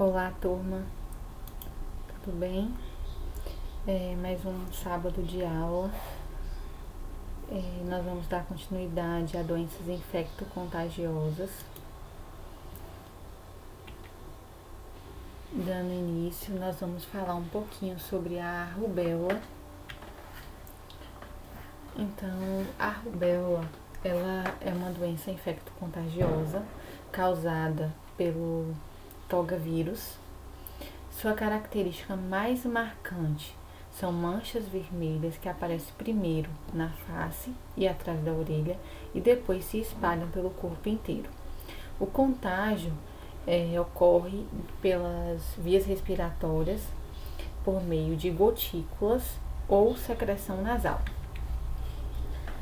Olá, turma, tudo bem? Mais um sábado de aula. Nós vamos dar continuidade a doenças infecto-contagiosas. Dando início, nós vamos falar um pouquinho sobre a rubéola. Então, a rubéola, ela é uma doença infecto-contagiosa causada pelo togavírus. Sua característica mais marcante são manchas vermelhas que aparecem primeiro na face e atrás da orelha e depois se espalham pelo corpo inteiro. O contágio ocorre pelas vias respiratórias por meio de gotículas ou secreção nasal.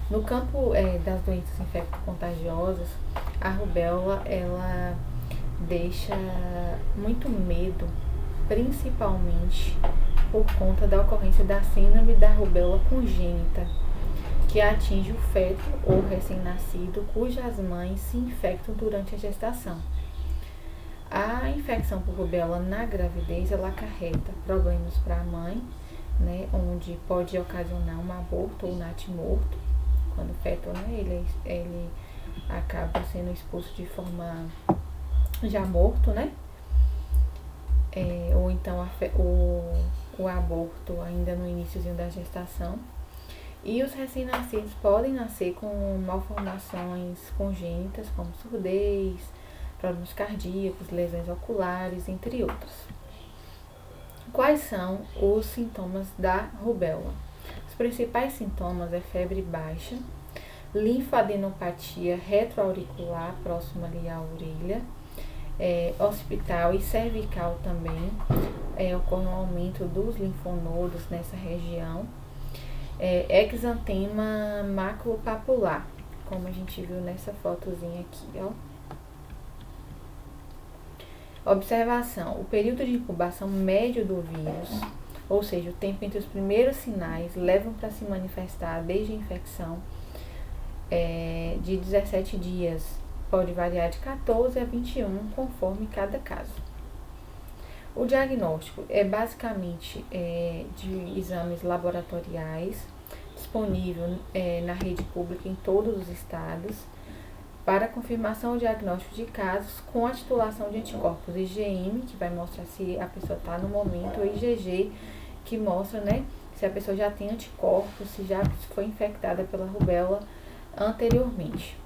No campo das doenças infecto-contagiosas, a rubéola ela deixa muito medo, principalmente por conta da ocorrência da síndrome da rubéola congênita, que atinge o feto ou recém-nascido cujas mães se infectam durante a gestação. A infecção por rubéola na gravidez, ela acarreta problemas para a mãe, né, onde pode ocasionar um aborto ou natimorto, quando o feto, né, ele acaba sendo expulso de forma já morto, né? Ou então o aborto ainda no iníciozinho da gestação. E os recém-nascidos podem nascer com malformações congênitas, como surdez, problemas cardíacos, lesões oculares, entre outros. Quais são os sintomas da rubéola? Os principais sintomas é febre baixa, linfadenopatia retroauricular, próxima ali à orelha, occipital e cervical também, ocorre um aumento dos linfonodos nessa região, exantema maculopapular, como a gente viu nessa fotozinha aqui, ó. Observação: o período de incubação médio do vírus, ou seja, o tempo entre os primeiros sinais levam para se manifestar desde a infecção, de 17 dias, pode variar de 14 a 21, conforme cada caso. O diagnóstico é basicamente de exames laboratoriais, disponível na rede pública em todos os estados, para confirmação ou diagnóstico de casos com a titulação de anticorpos IgM, que vai mostrar se a pessoa está no momento, ou IgG, que mostra, né, se a pessoa já tem anticorpos, se já foi infectada pela rubéola anteriormente.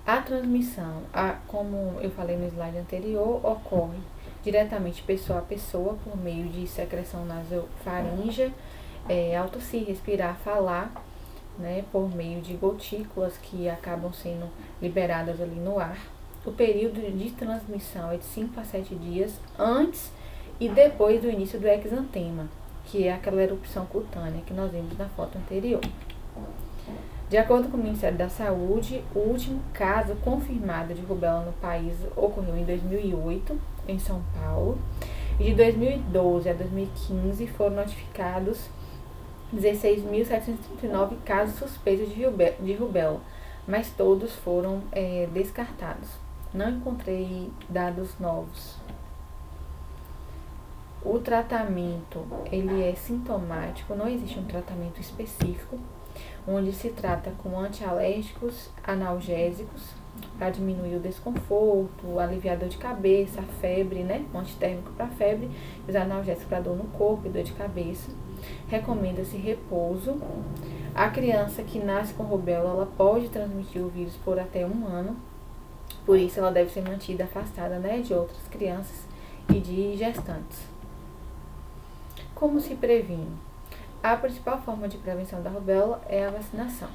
A transmissão, como eu falei no slide anterior, ocorre diretamente pessoa a pessoa por meio de secreção nasofaríngea, ao tossir, respirar, falar, né, por meio de gotículas que acabam sendo liberadas ali no ar. O período de transmissão é de 5 a 7 dias antes e depois do início do exantema, que é aquela erupção cutânea que nós vimos na foto anterior. De acordo com o Ministério da Saúde, o último caso confirmado de rubéola no país ocorreu em 2008, em São Paulo, e de 2012 a 2015 foram notificados 16.739 casos suspeitos de rubéola, mas todos foram descartados. Não encontrei dados novos. O tratamento, ele é sintomático, não existe um tratamento específico, onde se trata com antialérgicos, analgésicos, para diminuir o desconforto, aliviar a dor de cabeça, a febre, né? Um antitérmico para febre, e os analgésicos para dor no corpo e dor de cabeça. Recomenda-se repouso. A criança que nasce com rubéola, ela pode transmitir o vírus por até 1 ano, por isso ela deve ser mantida afastada, né, de outras crianças e de gestantes. Como se previne? A principal forma de prevenção da rubéola é a vacinação,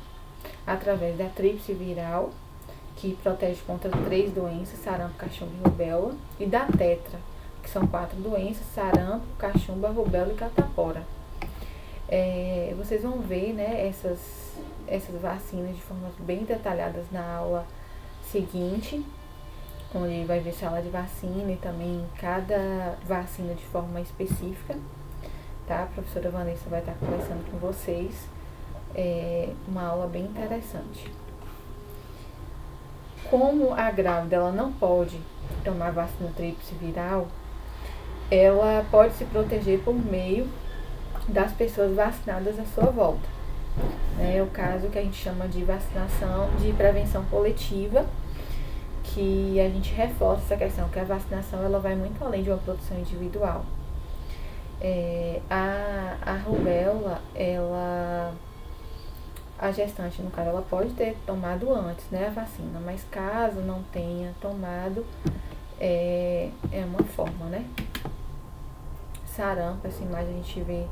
através da tríplice viral, que protege contra 3 doenças, sarampo, cachumba e rubéola, e da tetra, que são 4 doenças, sarampo, cachumba, rubéola e catapora. Vocês vão ver, né, essas vacinas de formas bem detalhadas na aula seguinte, onde vai ver sala de vacina e também cada vacina de forma específica. Tá? A professora Vanessa vai estar conversando com vocês. Uma aula bem interessante. Como a grávida ela não pode tomar vacina tríplice viral, ela pode se proteger por meio das pessoas vacinadas à sua volta. É o caso que a gente chama de vacinação de prevenção coletiva, que a gente reforça essa questão, que a vacinação ela vai muito além de uma proteção individual. A rubéola, a gestante, no caso, ela pode ter tomado antes, né, a vacina, mas caso não tenha tomado, é uma forma, né? Sarampo, essa imagem a gente vê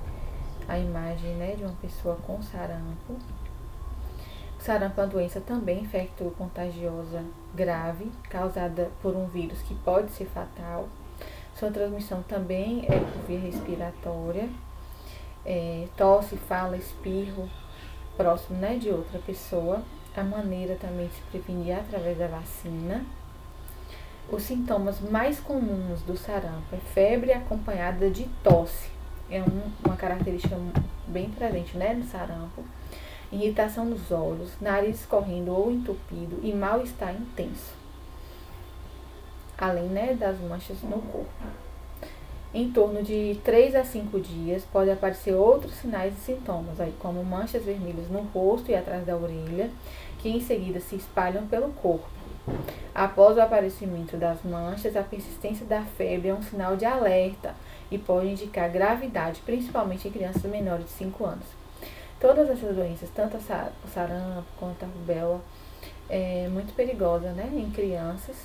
a imagem, né, de uma pessoa com sarampo. O sarampo é uma doença também infecto-contagiosa grave, causada por um vírus que pode ser fatal. Sua transmissão também é por via respiratória, tosse, fala, espirro, próximo, né, de outra pessoa. A maneira também de se prevenir é através da vacina. Os sintomas mais comuns do sarampo é febre acompanhada de tosse. É uma característica bem presente, né, no sarampo. Irritação nos olhos, nariz escorrendo ou entupido e mal-estar intenso. Além, né, das manchas no corpo. Em torno de 3 a 5 dias, pode aparecer outros sinais e sintomas, aí, como manchas vermelhas no rosto e atrás da orelha, que em seguida se espalham pelo corpo. Após o aparecimento das manchas, a persistência da febre é um sinal de alerta e pode indicar gravidade, principalmente em crianças menores de 5 anos. Todas essas doenças, tanto o sarampo quanto a rubéola, é muito perigosa, né, em crianças.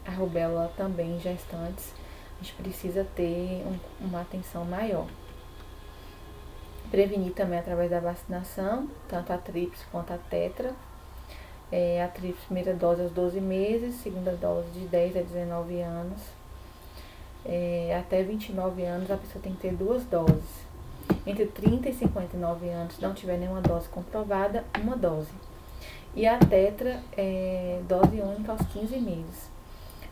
A rubéola também em gestantes. A gente precisa ter uma atenção maior. Prevenir também através da vacinação, tanto a tríplice quanto a tetra. A tríplice, primeira dose aos 12 meses, segunda dose de 10 a 19 anos. Até 29 anos a pessoa tem que ter 2 doses. Entre 30 e 59 anos, se não tiver nenhuma dose comprovada, 1 dose. E a tetra é dose única aos 15 meses.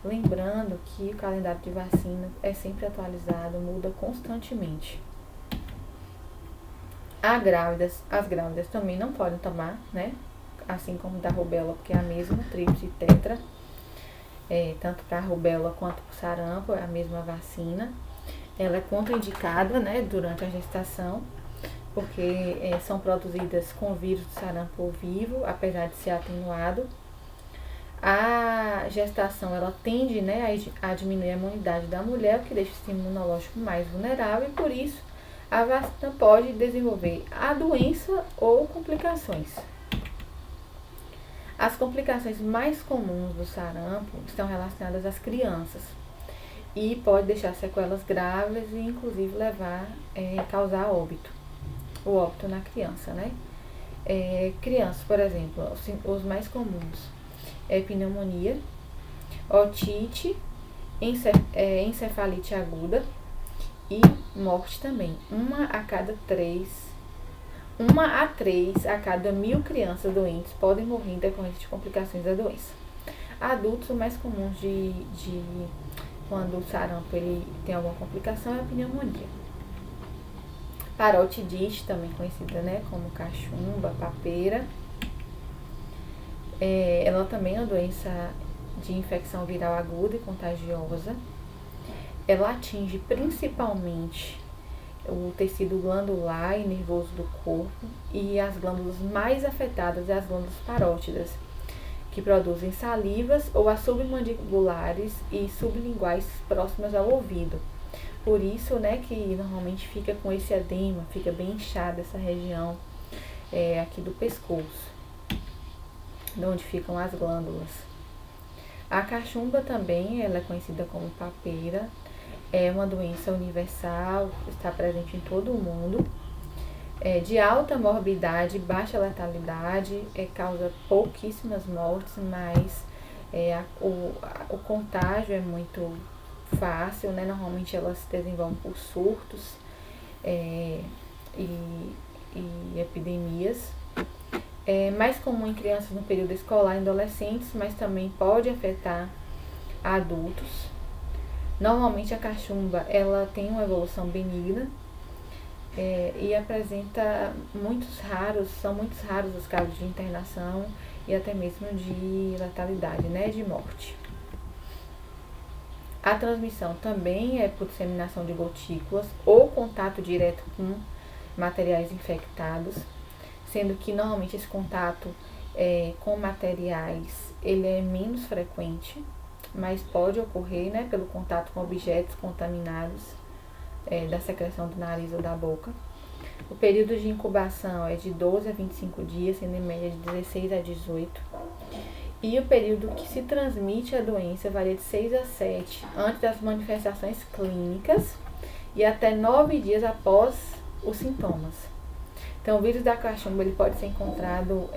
Lembrando que o calendário de vacina é sempre atualizado, muda constantemente. As grávidas também não podem tomar, né? Assim como da rubéola, porque é a mesma, tríplice e tetra. Tanto para a rubéola quanto para o sarampo, é a mesma vacina. Ela é contraindicada, né, durante a gestação, porque são produzidas com vírus do sarampo vivo, apesar de ser atenuado. A gestação, ela tende, né, a diminuir a imunidade da mulher, o que deixa o sistema imunológico mais vulnerável, e por isso a vacina pode desenvolver a doença ou complicações. As complicações mais comuns do sarampo estão relacionadas às crianças e pode deixar sequelas graves e inclusive causar óbito, o óbito na criança, né? Crianças, por exemplo, os mais comuns é pneumonia, otite, encefalite aguda e morte também. 1 a 3 a cada 1.000 crianças doentes podem morrer em decorrência de complicações da doença. Adultos, o mais comum de quando o sarampo ele tem alguma complicação é a pneumonia. Parotidite, também conhecida, né, como cachumba, papeira. Ela também é uma doença de infecção viral aguda e contagiosa. Ela atinge principalmente o tecido glandular e nervoso do corpo, e as glândulas mais afetadas são as glândulas parótidas, que produzem salivas ou as submandibulares e sublinguais próximas ao ouvido. Por isso, né, que normalmente fica com esse edema, fica bem inchada essa região aqui do pescoço, de onde ficam as glândulas. A cachumba também, ela é conhecida como papeira, é uma doença universal, está presente em todo o mundo, de alta morbidade, baixa letalidade, causa pouquíssimas mortes, mas o contágio é muito fácil, né? Normalmente ela se desenvolve por surtos e epidemias. É mais comum em crianças no período escolar e adolescentes, mas também pode afetar adultos. Normalmente a cachumba ela tem uma evolução benigna e apresenta são muitos raros os casos de internação e até mesmo de letalidade, né, de morte. A transmissão também é por disseminação de gotículas ou contato direto com materiais infectados, sendo que normalmente esse contato com materiais ele é menos frequente, mas pode ocorrer, né, pelo contato com objetos contaminados da secreção do nariz ou da boca. O período de incubação é de 12 a 25 dias, sendo em média de 16 a 18. E o período que se transmite a doença varia de 6 a 7 antes das manifestações clínicas e até 9 dias após os sintomas. Então, o vírus da cachumba ele pode ser encontrado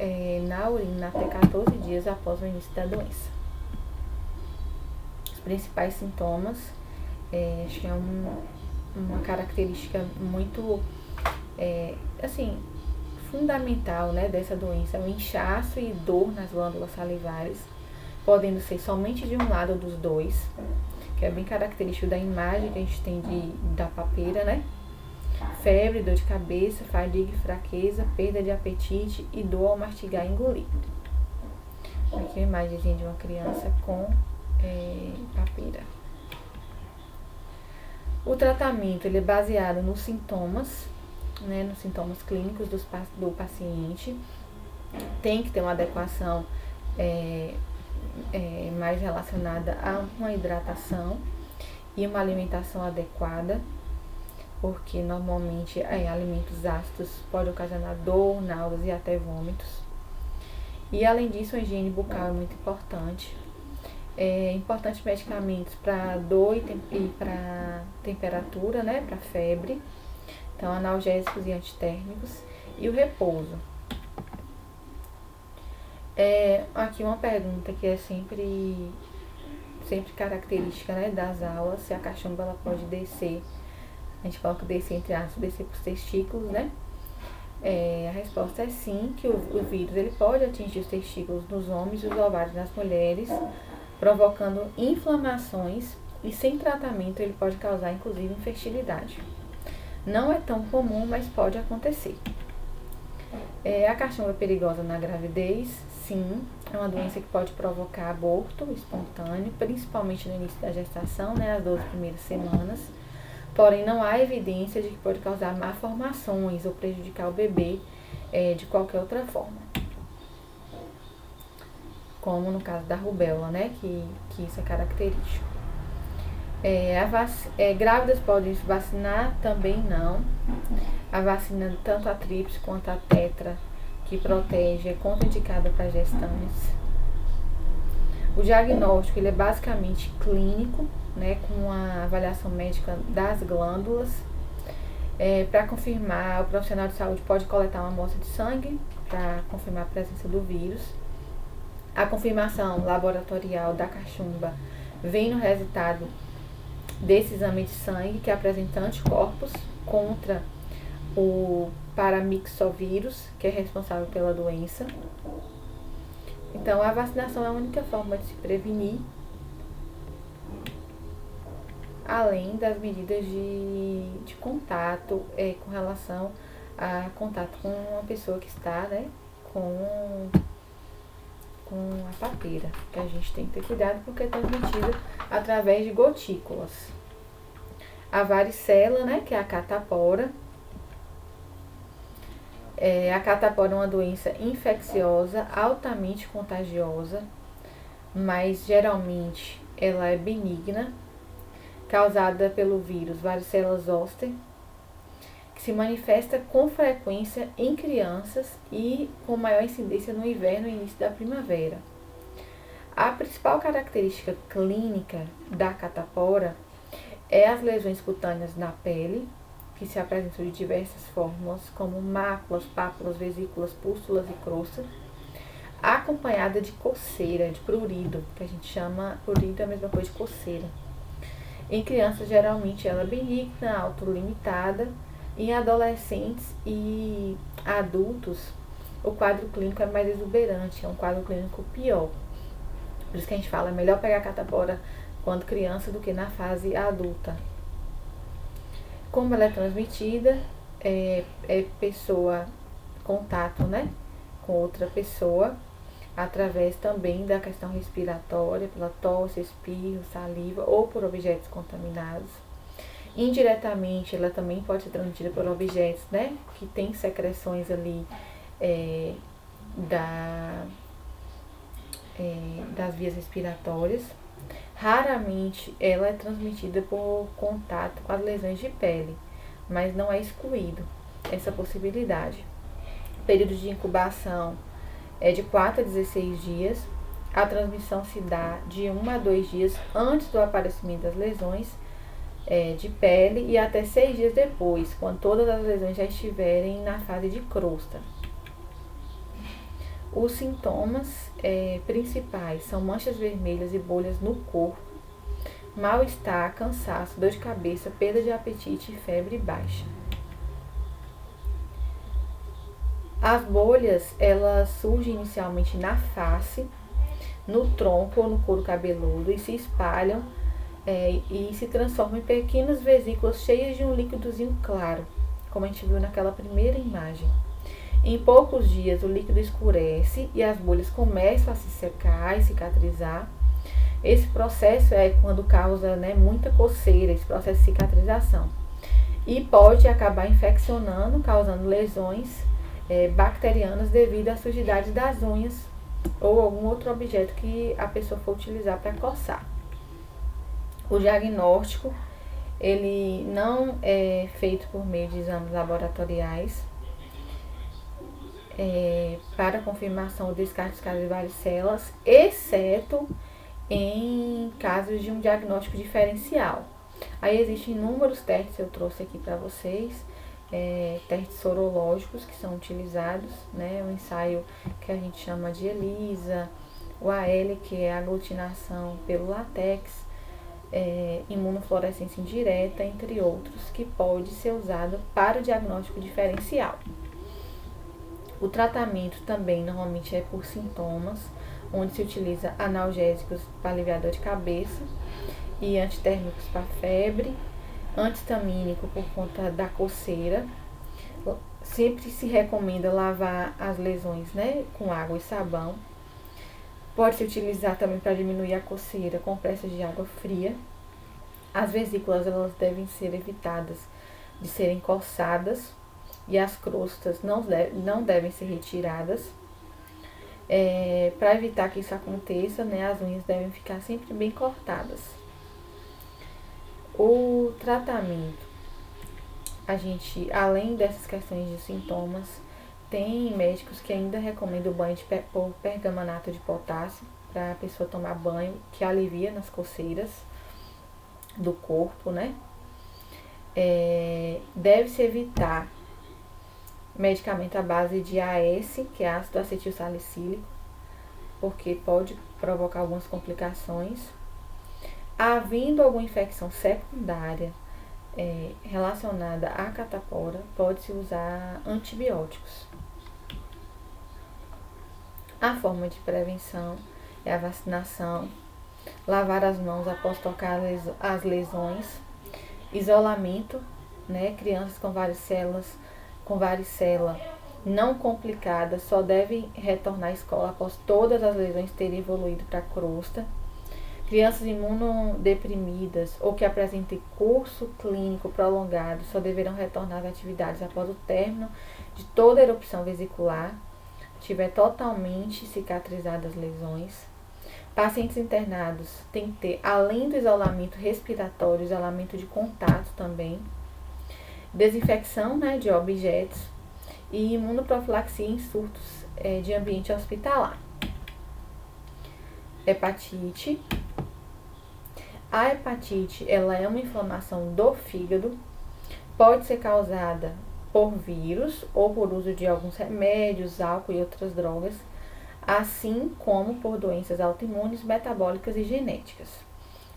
na urina até 14 dias após o início da doença. Os principais sintomas, acho que é uma característica muito, fundamental, né, dessa doença, é o inchaço e dor nas glândulas salivares, podendo ser somente de um lado ou dos dois, que é bem característico da imagem que a gente tem da papeira, né? Febre, dor de cabeça, fadiga e fraqueza, perda de apetite e dor ao mastigar e engolir. Aqui é uma imagem de uma criança com papeira. O tratamento ele é baseado nos sintomas, né, nos sintomas clínicos do paciente. Tem que ter uma adequação mais relacionada a uma hidratação e uma alimentação adequada, porque normalmente alimentos ácidos podem ocasionar dor, náuseas e até vômitos. E além disso, a higiene bucal é muito importante. Importantes medicamentos para dor e para temperatura, né, para febre. Então, analgésicos e antitérmicos. E o repouso. Aqui uma pergunta que é sempre característica, né, das aulas, se a cachumba ela pode descer. A gente coloca descer entre aspas, descer para os testículos, né? A resposta é sim, que o vírus ele pode atingir os testículos nos homens e os ovários nas mulheres, provocando inflamações e sem tratamento ele pode causar inclusive infertilidade. Não é tão comum, mas pode acontecer. A cachumba é perigosa na gravidez? Sim, é uma doença que pode provocar aborto espontâneo, principalmente no início da gestação, né, as 12 primeiras semanas. Porém, não há evidência de que pode causar malformações ou prejudicar o bebê de qualquer outra forma. Como no caso da rubéola, né, que isso é característico. Grávidas podem se vacinar? Também não. A vacina, tanto a tríplice quanto a tetra, que protege, é contraindicada para gestantes. O diagnóstico ele é basicamente clínico, né, com a avaliação médica das glândulas. Para confirmar, o profissional de saúde pode coletar uma amostra de sangue para confirmar a presença do vírus. A confirmação laboratorial da cachumba vem no resultado desse exame de sangue, que apresenta anticorpos contra o paramyxovírus, que é responsável pela doença. Então, a vacinação é a única forma de se prevenir, além das medidas de contato com relação a contato com uma pessoa que está, né, com a papeira, que a gente tem que ter cuidado porque é transmitida através de gotículas. A varicela, né, que é a catapora. A catapora é uma doença infecciosa, altamente contagiosa, mas geralmente ela é benigna, causada pelo vírus varicela zoster, que se manifesta com frequência em crianças e com maior incidência no inverno e início da primavera. A principal característica clínica da catapora é as lesões cutâneas na pele, que se apresentam de diversas formas, como máculas, pápulas, vesículas, pústulas e crosta, acompanhada de coceira, de prurido, que a gente chama, prurido é a mesma coisa de coceira. Em crianças, geralmente, ela é benigna, autolimitada. Em adolescentes e adultos, o quadro clínico é mais exuberante, é um quadro clínico pior. Por isso que a gente fala, é melhor pegar a catapora quando criança do que na fase adulta. Como ela é transmitida, contato, né, com outra pessoa, através também da questão respiratória, pela tosse, espirro, saliva ou por objetos contaminados. Indiretamente, ela também pode ser transmitida por objetos, né, que tem secreções ali das vias respiratórias. Raramente ela é transmitida por contato com as lesões de pele, mas não é excluído essa possibilidade. O período de incubação é de 4 a 16 dias. A transmissão se dá de 1 a 2 dias antes do aparecimento das lesões de pele e até 6 dias depois, quando todas as lesões já estiverem na fase de crosta. Os sintomas principais são manchas vermelhas e bolhas no corpo, mal-estar, cansaço, dor de cabeça, perda de apetite e febre baixa. As bolhas, elas surgem inicialmente na face, no tronco ou no couro cabeludo e se espalham e se transformam em pequenas vesículas cheias de um líquidozinho claro, como a gente viu naquela primeira imagem. Em poucos dias, o líquido escurece e as bolhas começam a se secar e cicatrizar. Esse processo é quando causa muita coceira, esse processo de cicatrização. E pode acabar infeccionando, causando lesões bacterianas devido à sujidade das unhas ou algum outro objeto que a pessoa for utilizar para coçar. O diagnóstico, ele não é feito por meio de exames laboratoriais, para confirmação ou descarte de casos de varicelas, exceto em casos de um diagnóstico diferencial. Aí existem inúmeros testes, eu trouxe aqui para vocês, testes sorológicos que são utilizados, o ensaio que a gente chama de ELISA, o AL, que é a aglutinação pelo látex, imunofluorescência indireta, entre outros, que pode ser usado para o diagnóstico diferencial. O tratamento também normalmente é por sintomas, onde se utiliza analgésicos para aliviar dor de cabeça e antitérmicos para febre, antihistamínico por conta da coceira. Sempre se recomenda lavar as lesões com água e sabão. Pode-se utilizar também para diminuir a coceira compressas de água fria. As vesículas, elas devem ser evitadas de serem coçadas e as crostas não devem ser retiradas. Para evitar que isso aconteça, as unhas devem ficar sempre bem cortadas. O tratamento, a gente, além dessas questões de sintomas, tem médicos que ainda recomendam o banho por pergamanato de potássio para a pessoa tomar banho, que alivia nas coceiras do corpo, Deve-se evitar medicamento à base de AS, que é ácido acetil salicílico, porque pode provocar algumas complicações. Havendo alguma infecção secundária relacionada à catapora, pode-se usar antibióticos. A forma de prevenção é a vacinação, lavar as mãos após tocar as lesões, isolamento, crianças com varicela não complicada só devem retornar à escola após todas as lesões terem evoluído para a crosta. Crianças imunodeprimidas ou que apresentem curso clínico prolongado só deverão retornar às atividades após o término de toda a erupção vesicular, tiver totalmente cicatrizadas as lesões. Pacientes internados têm que ter, além do isolamento respiratório, isolamento de contato também, desinfecção de objetos e imunoprofilaxia em surtos de ambiente hospitalar. Hepatite. A hepatite, ela é uma inflamação do fígado, pode ser causada por vírus ou por uso de alguns remédios, álcool e outras drogas, assim como por doenças autoimunes, metabólicas e genéticas.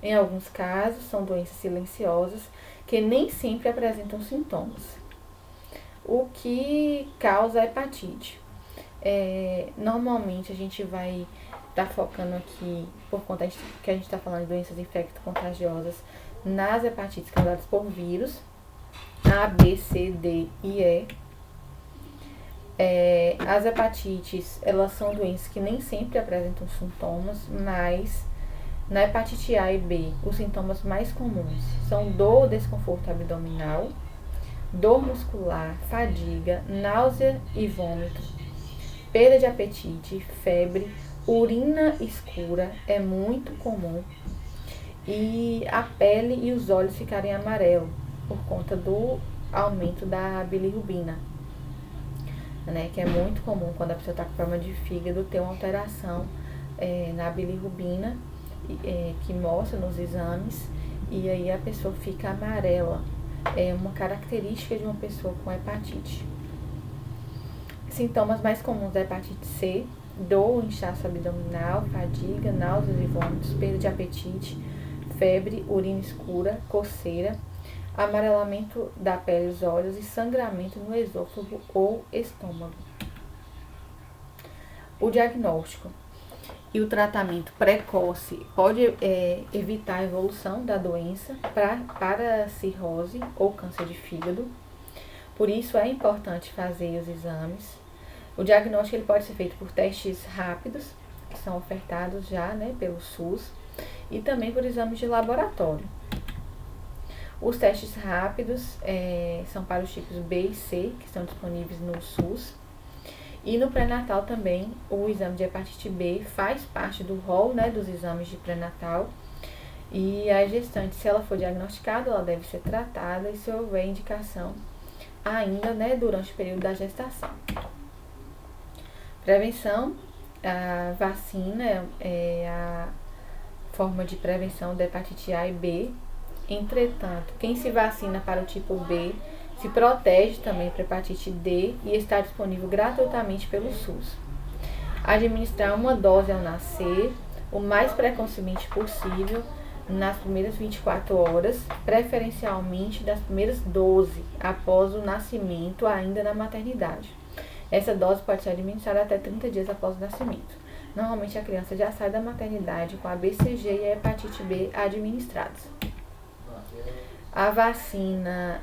Em alguns casos, são doenças silenciosas que nem sempre apresentam sintomas. O que causa a hepatite? Normalmente a gente vai estar focando aqui, por conta que a gente está falando de doenças infecto-contagiosas, nas hepatites causadas por vírus, A, B, C, D e E. As hepatites, elas são doenças que nem sempre apresentam sintomas, mas na hepatite A e B, os sintomas mais comuns são dor, desconforto abdominal, dor muscular, fadiga, náusea e vômito, perda de apetite, febre, urina escura é muito comum e a pele e os olhos ficarem amarelos por conta do aumento da bilirrubina, né, que é muito comum quando a pessoa está com problema de fígado ter uma alteração na bilirrubina que mostra nos exames e aí a pessoa fica amarela. É uma característica de uma pessoa com hepatite. Sintomas mais comuns da hepatite C: dor, inchaço abdominal, fadiga, náuseas e vômitos, perda de apetite, febre, urina escura, coceira, amarelamento da pele e dos olhos e sangramento no esôfago ou estômago. O diagnóstico e o tratamento precoce pode evitar a evolução da doença para cirrose ou câncer de fígado. Por isso é importante fazer os exames. O diagnóstico ele pode ser feito por testes rápidos, que são ofertados já, né, pelo SUS, e também por exames de laboratório. Os testes rápidos são para os tipos B e C, que estão disponíveis no SUS. E no pré-natal também, o exame de hepatite B faz parte do rol, né, dos exames de pré-natal. E a gestante, se ela for diagnosticada, ela deve ser tratada e se houver indicação ainda, né, durante o período da gestação. Prevenção: a vacina é a forma de prevenção da hepatite A e B. Entretanto, quem se vacina para o tipo B se protege também para hepatite D e está disponível gratuitamente pelo SUS. Administrar uma dose ao nascer, o mais precocemente possível, nas primeiras 24 horas, preferencialmente das primeiras 12 após o nascimento, ainda na maternidade. Essa dose pode ser administrada até 30 dias após o nascimento. Normalmente a criança já sai da maternidade com a BCG e a hepatite B administradas. A vacina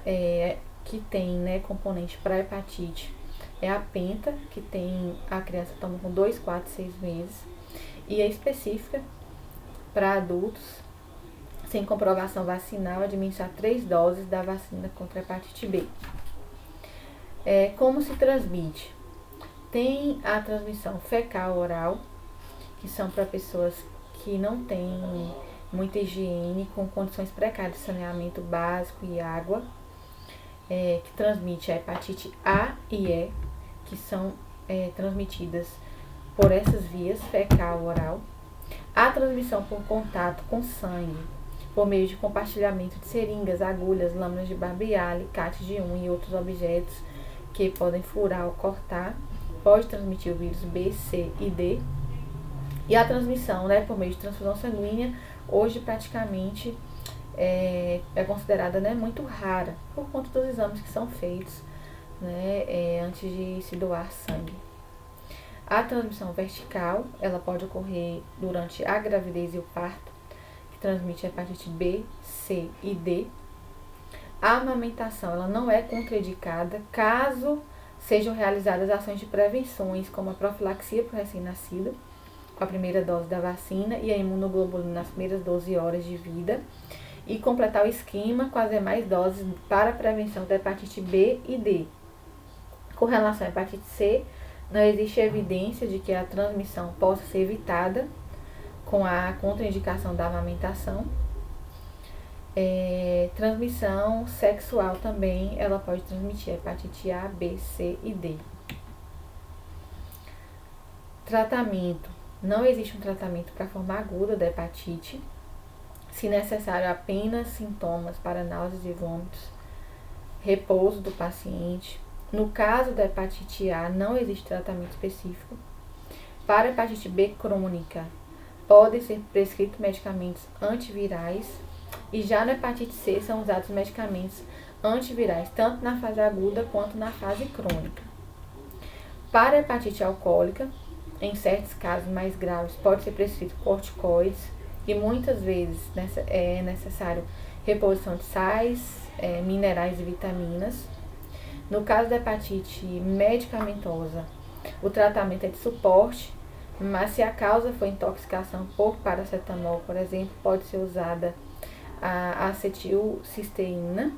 que tem, né, componente para hepatite é a penta, que a criança toma com 2, 4, 6 meses, e é específica para adultos sem comprovação vacinal, administrar 3 doses da vacina contra a hepatite B. Como se transmite? Tem a transmissão fecal-oral, que são para pessoas que não têm muita higiene, com condições precárias de saneamento básico e água, que transmite a hepatite A e E, que são transmitidas por essas vias, fecal-oral. A transmissão por contato com sangue, por meio de compartilhamento de seringas, agulhas, lâminas de barbear, alicates de unha e outros objetos que podem furar ou cortar, pode transmitir o vírus B, C e D. E a transmissão, né, por meio de transfusão sanguínea, hoje praticamente é considerada, né, muito rara, por conta dos exames que são feitos, né, antes de se doar sangue. A transmissão vertical, ela pode ocorrer durante a gravidez e o parto, que transmite a hepatite B, C e D. A amamentação, ela não é contraindicada caso sejam realizadas ações de prevenções, como a profilaxia para o recém-nascido, com a primeira dose da vacina e a imunoglobulina nas primeiras 12 horas de vida, e completar o esquema com as demais doses para a prevenção da hepatite B e D. Com relação à hepatite C, não existe evidência de que a transmissão possa ser evitada com a contraindicação da amamentação. Transmissão sexual também, ela pode transmitir a hepatite A, B, C e D. Tratamento: não existe um tratamento para a forma aguda da hepatite. Se necessário, apenas sintomas para náuseas e vômitos, repouso do paciente. No caso da hepatite A, não existe tratamento específico. Para a hepatite B crônica, podem ser prescritos medicamentos antivirais. E já na hepatite C são usados medicamentos antivirais, tanto na fase aguda quanto na fase crônica. Para a hepatite alcoólica, em certos casos mais graves, pode ser prescrito corticoides e muitas vezes é necessário reposição de sais, minerais e vitaminas. No caso da hepatite medicamentosa, o tratamento é de suporte, mas se a causa for intoxicação por paracetamol, por exemplo, pode ser usada a acetilcisteína.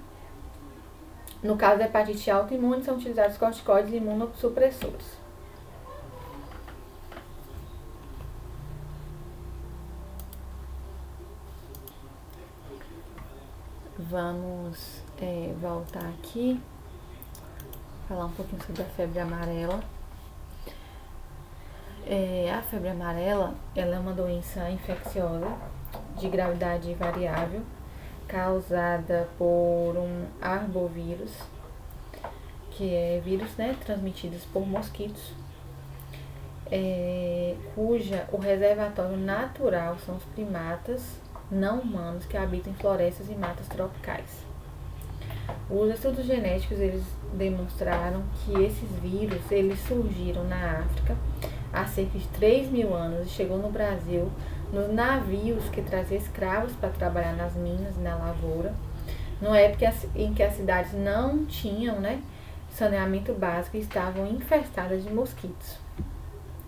No caso da hepatite autoimune, são utilizados corticoides e imunossupressores. Vamos voltar aqui, falar um pouquinho sobre a febre amarela. A febre amarela, ela é uma doença infecciosa de gravidade variável, causada por um arbovírus, que é vírus, transmitidos por mosquitos, cuja o reservatório natural são os primatas não humanos que habitam em florestas e matas tropicais. Os estudos genéticos, eles demonstraram que esses vírus, eles surgiram na África há cerca de 3.000 anos e chegou no Brasil nos navios que traziam escravos para trabalhar nas minas e na lavoura, numa época em que as cidades não tinham saneamento básico e estavam infestadas de mosquitos.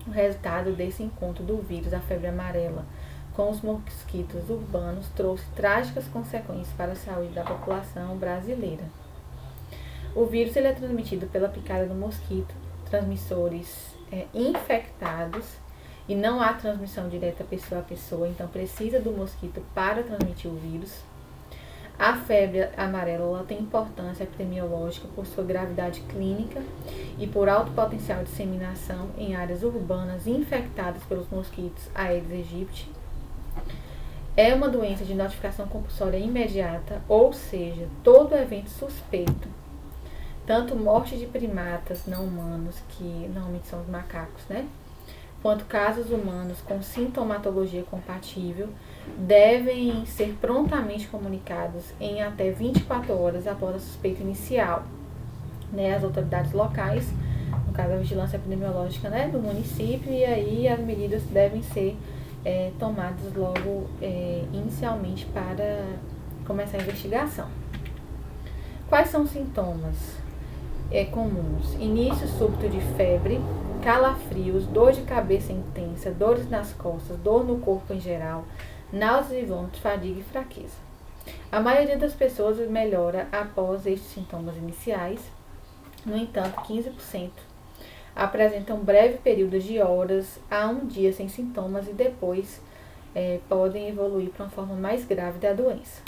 O resultado desse encontro do vírus da febre amarela com os mosquitos urbanos trouxe trágicas consequências para a saúde da população brasileira. O vírus ele é transmitido pela picada do mosquito, transmissores infectados, e não há transmissão direta pessoa a pessoa, então precisa do mosquito para transmitir o vírus. A febre amarela ela tem importância epidemiológica por sua gravidade clínica e por alto potencial de disseminação em áreas urbanas infectadas pelos mosquitos Aedes aegypti. É uma doença de notificação compulsória imediata, ou seja, todo evento suspeito, tanto morte de primatas não humanos, que normalmente são os macacos, quanto casos humanos com sintomatologia compatível, devem ser prontamente comunicados em até 24 horas após a suspeita inicial. As autoridades locais, no caso a vigilância epidemiológica do município, e aí as medidas devem ser tomadas logo inicialmente para começar a investigação. Quais são os sintomas comuns? Início súbito de febre, calafrios, dor de cabeça intensa, dores nas costas, dor no corpo em geral, náuseas e vômitos, fadiga e fraqueza. A maioria das pessoas melhora após estes sintomas iniciais. No entanto, 15% apresentam breve período de horas a um dia sem sintomas e depois podem evoluir para uma forma mais grave da doença.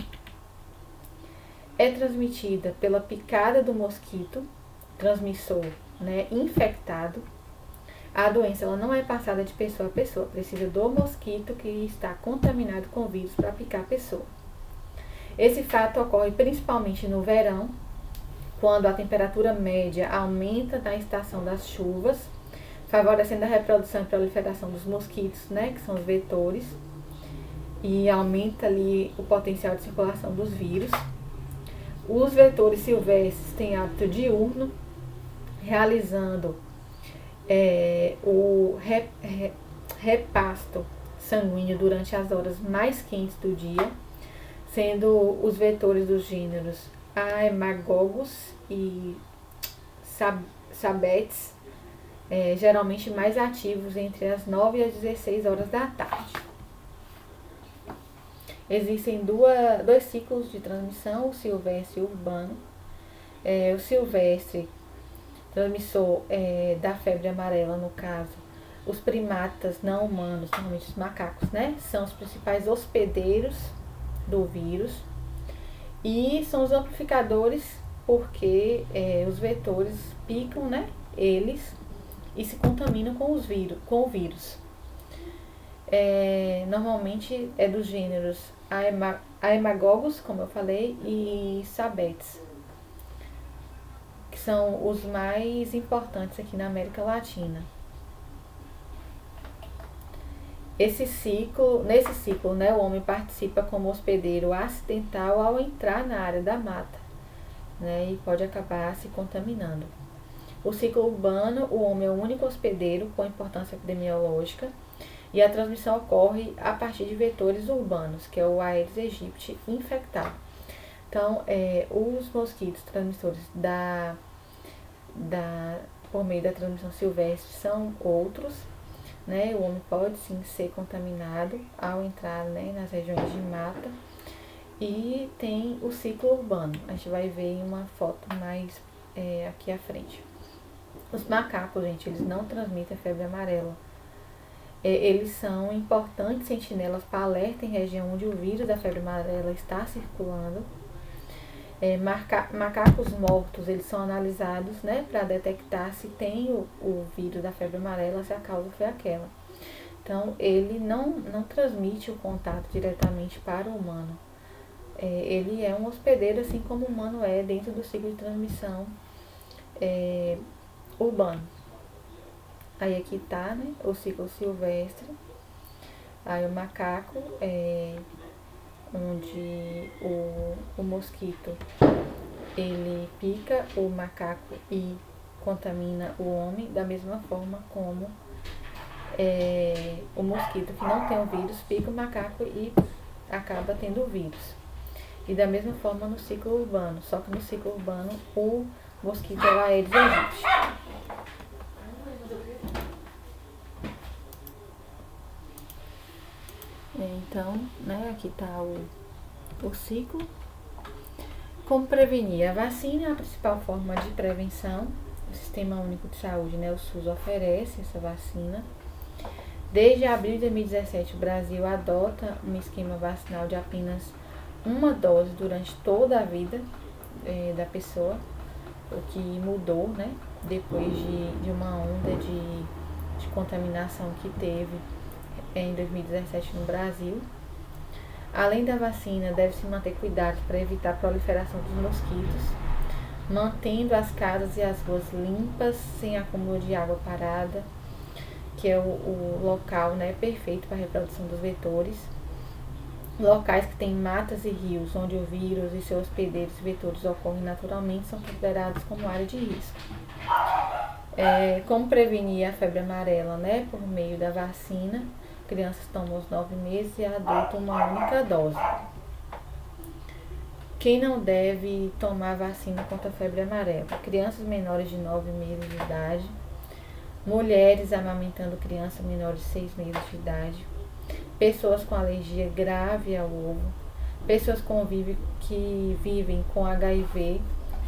É transmitida pela picada do mosquito, transmissor infectado. A doença ela não é passada de pessoa a pessoa, precisa do mosquito que está contaminado com vírus para picar a pessoa. Esse fato ocorre principalmente no verão, quando a temperatura média aumenta na estação das chuvas, favorecendo a reprodução e proliferação dos mosquitos, que são os vetores, e aumenta ali o potencial de circulação dos vírus. Os vetores silvestres têm hábito diurno, realizando o repasto sanguíneo durante as horas mais quentes do dia, sendo os vetores dos gêneros Haemagogos e Sabetes geralmente mais ativos entre as 9 e as 16 horas da tarde. Existem dois ciclos de transmissão, o silvestre e o urbano. O silvestre, transmissor da febre amarela, no caso, os primatas não humanos, normalmente os macacos, são os principais hospedeiros do vírus e são os amplificadores porque os vetores picam, eles e se contaminam com o vírus. Normalmente é dos gêneros Haemagogos, como eu falei, e Sabetes, que são os mais importantes aqui na América Latina. Nesse ciclo, o homem participa como hospedeiro acidental ao entrar na área da mata, e pode acabar se contaminando. O ciclo urbano, o homem é o único hospedeiro com importância epidemiológica e a transmissão ocorre a partir de vetores urbanos, que é o Aedes aegypti infectado. Então, os mosquitos transmissores da por meio da transmissão silvestre são outros, né? O homem pode sim ser contaminado ao entrar, né, nas regiões de mata. E tem o ciclo urbano, a gente vai ver em uma foto mais aqui à frente. Os macacos, gente, eles não transmitem a febre amarela. Eles são importantes sentinelas para alerta em região onde o vírus da febre amarela está circulando. Macacos mortos, eles são analisados, né, para detectar se tem o vírus da febre amarela, se a causa foi aquela. Então, ele não transmite o contato diretamente para o humano. Ele é um hospedeiro, assim como o humano é, dentro do ciclo de transmissão urbano. Aí aqui tá, né, o ciclo silvestre. Aí o macaco, onde o mosquito, ele pica o macaco e contamina o homem, da mesma forma como o mosquito que não tem o vírus pica o macaco e acaba tendo o vírus. E da mesma forma no ciclo urbano, só que no ciclo urbano o mosquito é o Aedes aegypti. Então, né, aqui está o ciclo. Como prevenir? A vacina é a principal forma de prevenção. O Sistema Único de Saúde, né, o SUS, oferece essa vacina. Desde abril de 2017, o Brasil adota um esquema vacinal de apenas uma dose durante toda a vida da pessoa, o que mudou, né, depois de uma onda de contaminação que teve em 2017 no Brasil. Além da vacina, deve-se manter cuidado para evitar a proliferação dos mosquitos, mantendo as casas e as ruas limpas, sem acúmulo de água parada, que é o local, né, perfeito para a reprodução dos vetores. Locais que têm matas e rios, onde o vírus e seus hospedeiros e vetores ocorrem naturalmente, são considerados como área de risco. Como prevenir a febre amarela, né, por meio da vacina? Crianças tomam aos 9 meses e adultos uma única dose. Quem não deve tomar vacina contra a febre amarela? Crianças menores de 9 meses de idade, mulheres amamentando crianças menores de 6 meses de idade, pessoas com alergia grave ao ovo, pessoas que vivem com HIV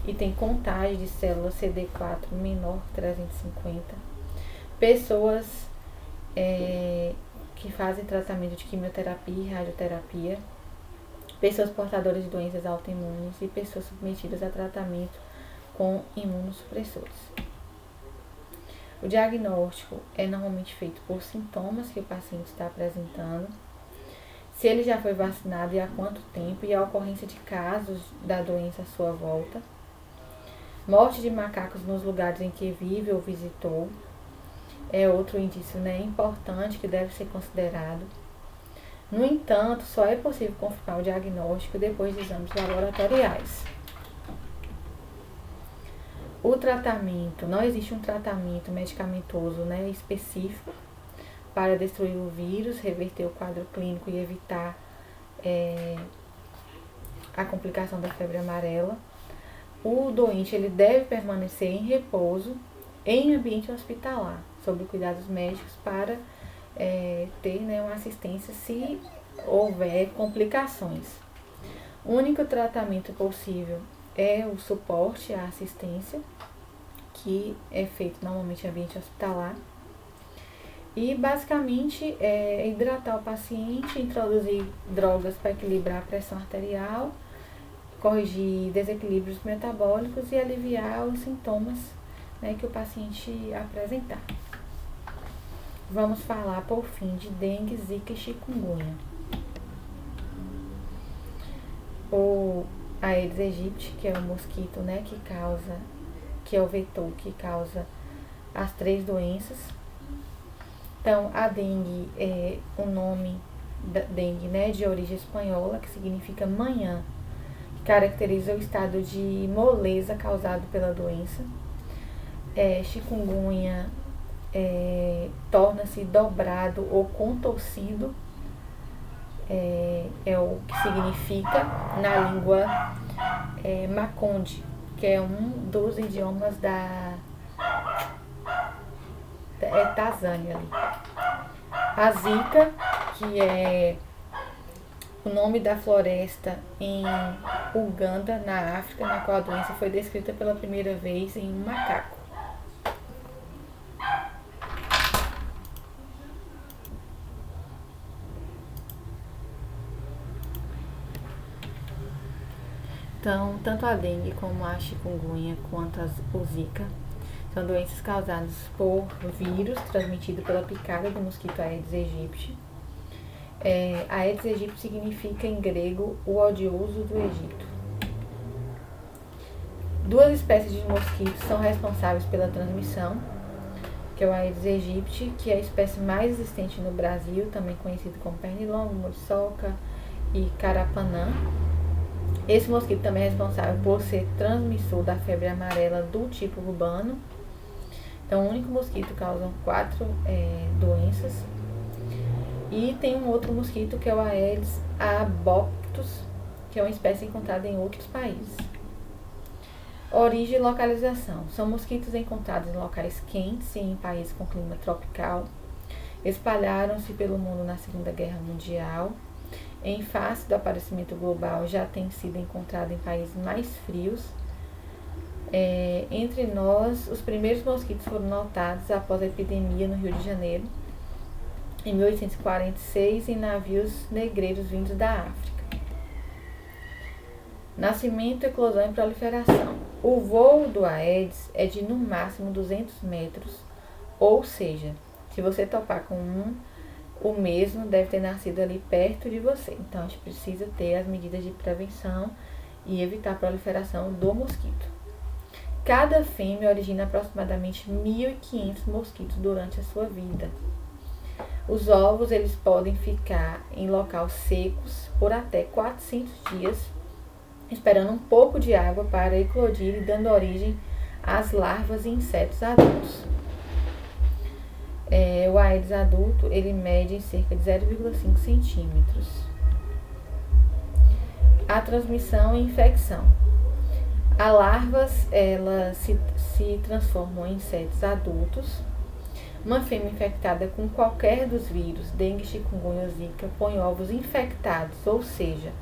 e têm contagem de células CD4 menor que 350, pessoas que fazem tratamento de quimioterapia e radioterapia, pessoas portadoras de doenças autoimunes e pessoas submetidas a tratamento com imunossupressores. O diagnóstico é normalmente feito por sintomas que o paciente está apresentando, se ele já foi vacinado e há quanto tempo, e a ocorrência de casos da doença à sua volta. Morte de macacos nos lugares em que vive ou visitou é outro indício, né, importante que deve ser considerado. No entanto, só é possível confirmar o diagnóstico depois de exames laboratoriais. O tratamento, não existe um tratamento medicamentoso, né, específico para destruir o vírus, reverter o quadro clínico e evitar a complicação da febre amarela. O doente ele deve permanecer em repouso em ambiente hospitalar, sob cuidados médicos para ter, né, uma assistência se houver complicações. O único tratamento possível é o suporte à assistência, que é feito normalmente em ambiente hospitalar. E basicamente é hidratar o paciente, introduzir drogas para equilibrar a pressão arterial, corrigir desequilíbrios metabólicos e aliviar os sintomas, né, que o paciente apresentar. Vamos falar por fim de dengue, zika e chikungunya. O Aedes aegypti, que é o mosquito, né, que é o vetor que causa as 3 doenças. Então, a dengue é o nome da dengue, né, de origem espanhola, que significa manhã, que caracteriza o estado de moleza causado pela doença. Chikungunya torna-se dobrado ou contorcido, é o que significa na língua Maconde, que é um dos idiomas da Tanzânia ali. A Zika, que é o nome da floresta em Uganda, na África, na qual a doença foi descrita pela primeira vez em um macaco. Então, tanto a dengue como a chikungunya quanto o Zika são doenças causadas por vírus transmitido pela picada do mosquito Aedes aegypti. Aedes aegypti significa em grego o odioso do Egito. Duas espécies de mosquitos são responsáveis pela transmissão, que é o Aedes aegypti, que é a espécie mais existente no Brasil, também conhecido como pernilongo, muriçoca e carapanã. Esse mosquito também é responsável por ser transmissor da febre amarela do tipo bubano. Então, o único mosquito causa 4 doenças. E tem um outro mosquito que é o Aedes aegyptus, que é uma espécie encontrada em outros países. Origem e localização. São mosquitos encontrados em locais quentes e em países com clima tropical. Espalharam-se pelo mundo na Segunda Guerra Mundial. Em face do aparecimento global, já tem sido encontrado em países mais frios. Entre nós, os primeiros mosquitos foram notados após a epidemia no Rio de Janeiro, em 1846, em navios negreiros vindos da África. Nascimento, eclosão e proliferação. O voo do Aedes é de no máximo 200 metros, ou seja, se você topar com o mesmo deve ter nascido ali perto de você. Então, a gente precisa ter as medidas de prevenção e evitar a proliferação do mosquito. Cada fêmea origina aproximadamente 1.500 mosquitos durante a sua vida. Os ovos, eles podem ficar em locais secos por até 400 dias, esperando um pouco de água para eclodir e dando origem às larvas e insetos adultos. O Aedes adulto, ele mede em cerca de 0,5 centímetros. A transmissão e infecção. As larvas, elas se transformam em insetos adultos. Uma fêmea infectada com qualquer dos vírus, dengue, chikungunya ou zika, põe ovos infectados, ou seja,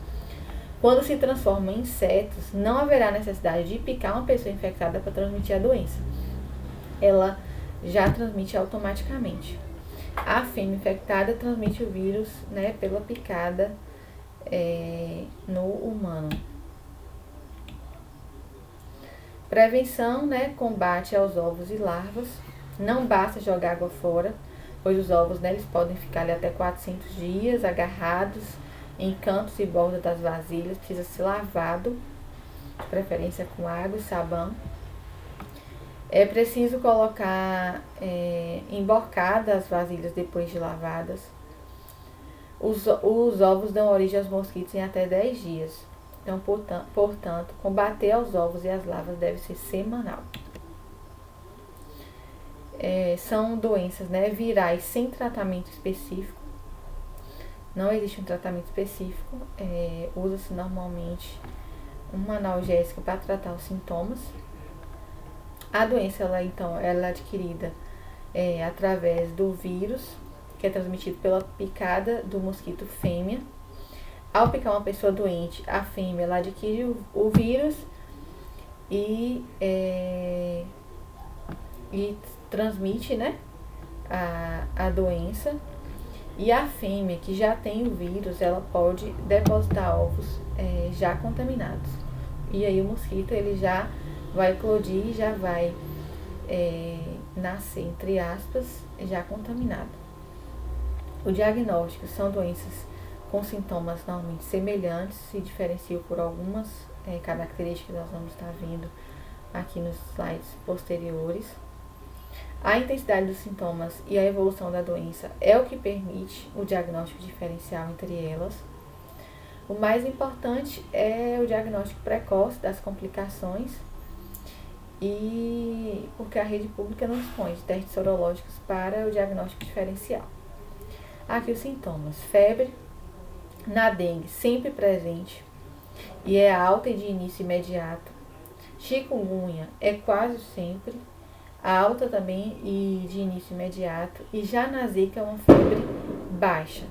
quando se transformam em insetos, não haverá necessidade de picar uma pessoa infectada para transmitir a doença. Ela já transmite automaticamente. A fêmea infectada transmite o vírus, pela picada no humano. Prevenção, combate aos ovos e larvas. Não basta jogar água fora, pois os ovos, eles podem ficar ali até 400 dias agarrados em cantos e bordas das vasilhas. Precisa ser lavado, de preferência com água e sabão. É preciso colocar emborcadas as vasilhas depois de lavadas. Os ovos dão origem aos mosquitos em até 10 dias. Então, portanto, combater aos ovos e às larvas deve ser semanal. São doenças virais sem tratamento específico. Não existe um tratamento específico. Usa-se normalmente uma analgésica para tratar os sintomas. A doença, ela é adquirida através do vírus, que é transmitido pela picada do mosquito fêmea. Ao picar uma pessoa doente, a fêmea, ela adquire o vírus e transmite, a doença. E a fêmea que já tem o vírus, ela pode depositar ovos já contaminados. E aí o mosquito, ele já vai eclodir, já vai nascer, entre aspas, já contaminado. O diagnóstico são doenças com sintomas normalmente semelhantes, se diferenciam por algumas características que nós vamos estar vendo aqui nos slides posteriores. A intensidade dos sintomas e a evolução da doença é o que permite o diagnóstico diferencial entre elas. O mais importante é o diagnóstico precoce das complicações, e porque a rede pública não dispõe de testes sorológicos para o diagnóstico diferencial. Aqui os sintomas: febre, na dengue sempre presente e é alta e de início imediato. Chikungunya é quase sempre alta também e de início imediato, e já na zika é uma febre baixa.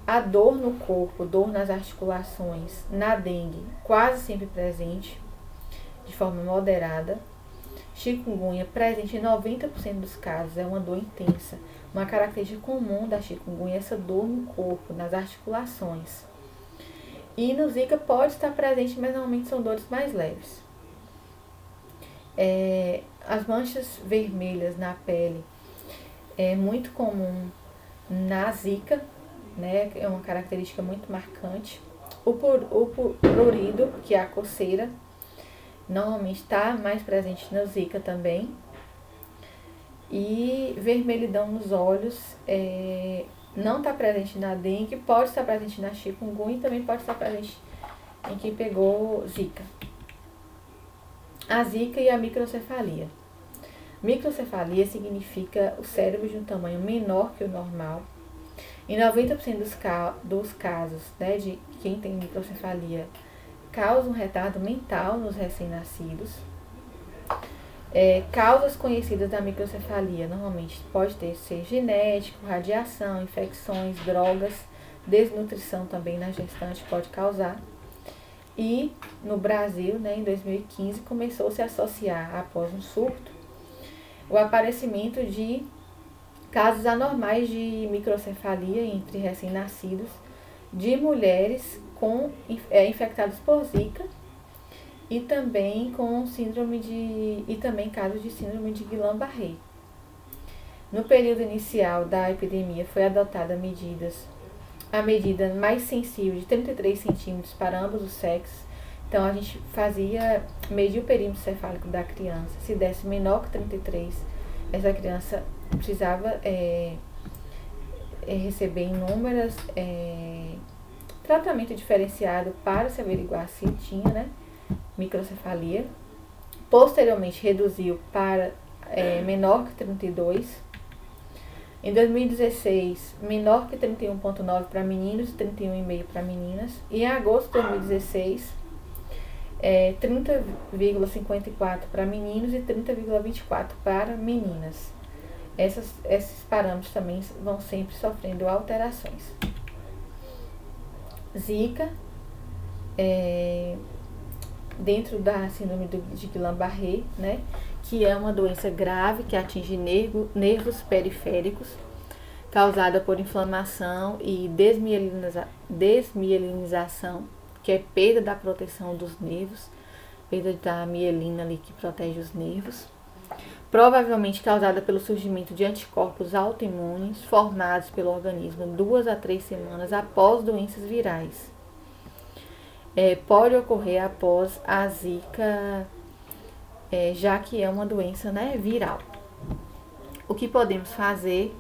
A dor no corpo, dor nas articulações, na dengue, quase sempre presente, de forma moderada. Chikungunya presente em 90% dos casos, é uma dor intensa. Uma característica comum da chikungunya é essa dor no corpo, nas articulações. E no zika pode estar presente, mas normalmente são dores mais leves. As manchas vermelhas na pele é muito comum na zika, né? É uma característica muito marcante. O prurido, que é a coceira, normalmente está mais presente na zika também. E vermelhidão nos olhos não está presente na dengue, pode estar presente na chikungunya e também pode estar presente em quem pegou zika. A zika e a microcefalia. Microcefalia significa o cérebro de um tamanho menor que o normal. Em 90% dos casos, né, de quem tem microcefalia, causa um retardo mental nos recém-nascidos. Causas conhecidas da microcefalia normalmente pode ser genético, radiação, infecções, drogas, desnutrição também na gestante pode causar. E no Brasil, né, em 2015, começou-se a associar, após um surto, o aparecimento de casos anormais de microcefalia entre recém-nascidos, de mulheres infectadas por zika e também com casos de síndrome de Guillain-Barré. No período inicial da epidemia foi adotada a medida mais sensível de 33 centímetros para ambos os sexos. Então a gente media o perímetro cefálico da criança. Se desse menor que 33, essa criança precisava receber inúmeras tratamento diferenciado para se averiguar se tinha, né, microcefalia. Posteriormente reduziu para menor que 32. Em 2016, menor que 31,9 para meninos e 31,5 para meninas. E em agosto de 2016, 30,54 para meninos e 30,24 para meninas. Esses parâmetros também vão sempre sofrendo alterações. Zika, dentro da síndrome de Guillain-Barré, né, que é uma doença grave que atinge nervos periféricos, causada por inflamação e desmielinização, que é perda da proteção dos nervos, perda da mielina ali que protege os nervos, provavelmente causada pelo surgimento de anticorpos autoimunes formados pelo organismo 2 a 3 semanas após doenças virais. Pode ocorrer após a zika, já que é uma doença, né, viral. O que podemos fazer,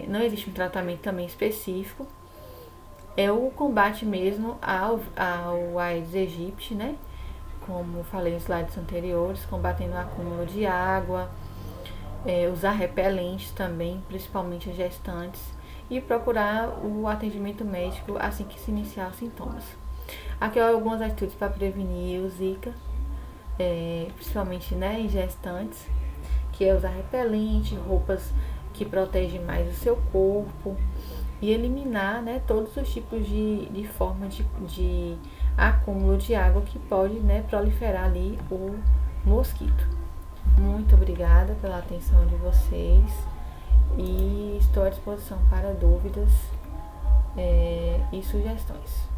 não existe um tratamento também específico, é o combate mesmo ao Aedes aegypti, né, como falei nos slides anteriores, combatendo o acúmulo de água, usar repelentes também, principalmente as gestantes, e procurar o atendimento médico assim que se iniciar os sintomas. Aqui algumas atitudes para prevenir o zika, principalmente, né, em gestantes, que é usar repelente, roupas que protegem mais o seu corpo e eliminar, né, todos os tipos de forma de acúmulo de água que pode, né, proliferar ali o mosquito. Muito obrigada pela atenção de vocês e estou à disposição para dúvidas e sugestões.